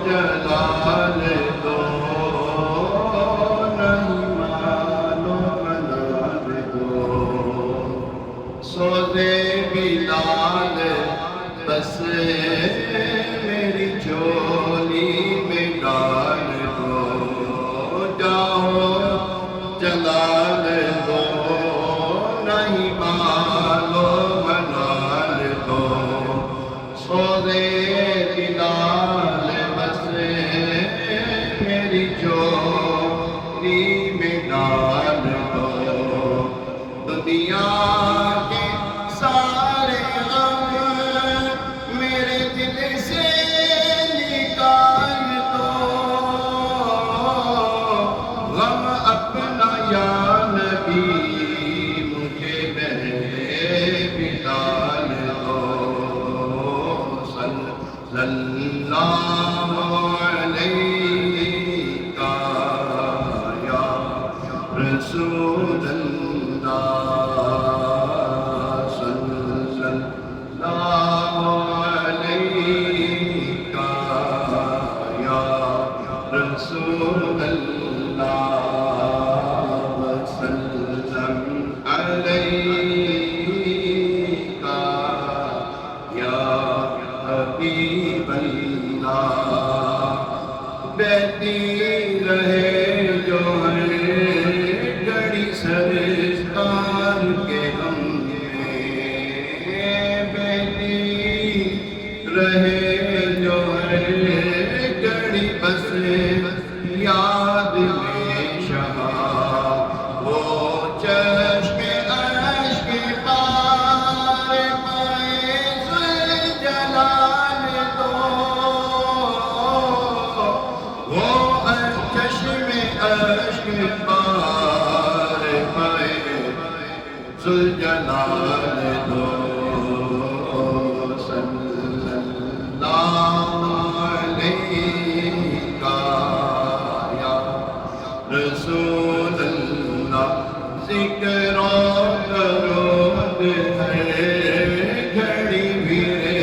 جلال دو نہیں مانو منال دو سودے بلال بس میری چولی میں ڈال دو جاؤ جلال دو نہیں مانو منال دو سودے دنیا کے سارے غم میرے دل سے نکال دو غم اپنا یا نبی مجھے میرے بلال دو صلی اللہ علیہ یا رسول رسول اللہ وسلم علیک یا حبیب اللہ بہتی رہے جو ہے گھڑی سرکار کے غم میں بہتی رہے جو ہے گھڑی بس یاد میں شہاں وہ چشم عشق پار پائے ذوالجلال دو وہ چشم عشق پار پائے ذوالجلال دو صلی اللہ علیہ رسول اللہ ذکر و درود ہے گھڑی میرے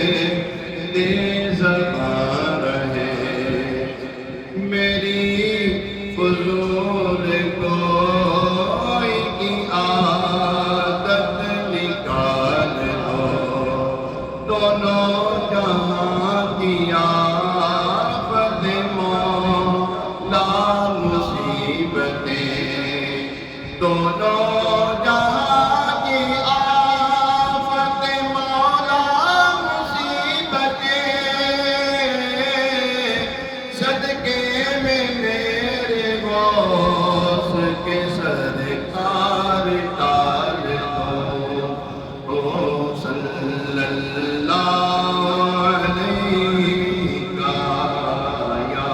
دل زبان رہے میری فضول کوئی کی عادت نکال دو دونوں جہاں کی آفت مولا دونوں جہاں کی آفت مولا مصیبتیں صدقے میں میرے غوث کے سرکار ٹال دو صلی اللہ علیہ یا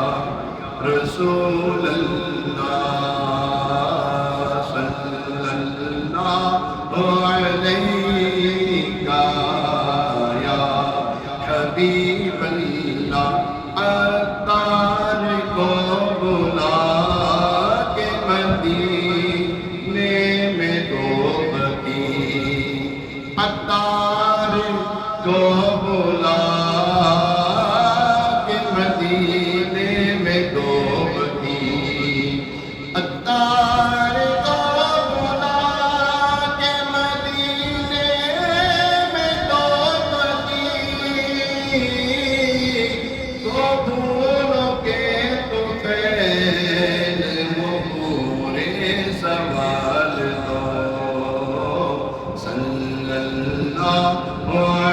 رسول اللہ حبیب اللہ عطار کو بلا کے مدینے میں دوب کی عطار کو بلا کے مدینے میں دوب کی عطار کو بلا کے مدینے میں دوب کی تو بھولو کے تو فیل وہ پورے سوال دو صلی اللہ